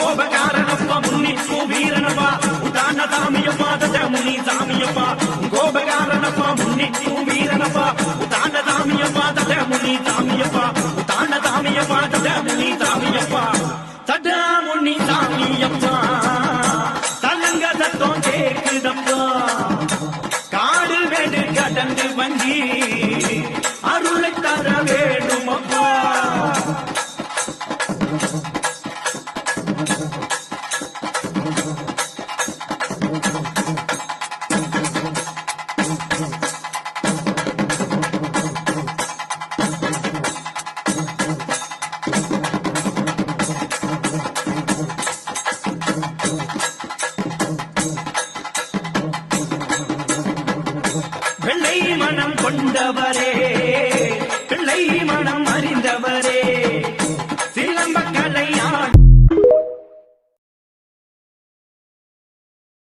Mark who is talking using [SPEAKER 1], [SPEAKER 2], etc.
[SPEAKER 1] கோபகாரனப்பா முன்னிற்கும் வீரனப்பா உதான சாமியப்பா தமுனி சாமியப்பா கோபகாரனப்பா முன்னிற்கும் வீரனப்பா உதான சாமியப்பா தமுனி சாமியப்பா உதான சாமியப்பா தமுனி சாமியப்பா தமுனி சாமியப்பா தலங்க சத்தம் கேக்குதப்பா காடு வேடு கடந்து வங்கி அருளை தர வேண்டுமப்பா வெள்ளை மனம் கொண்டவரே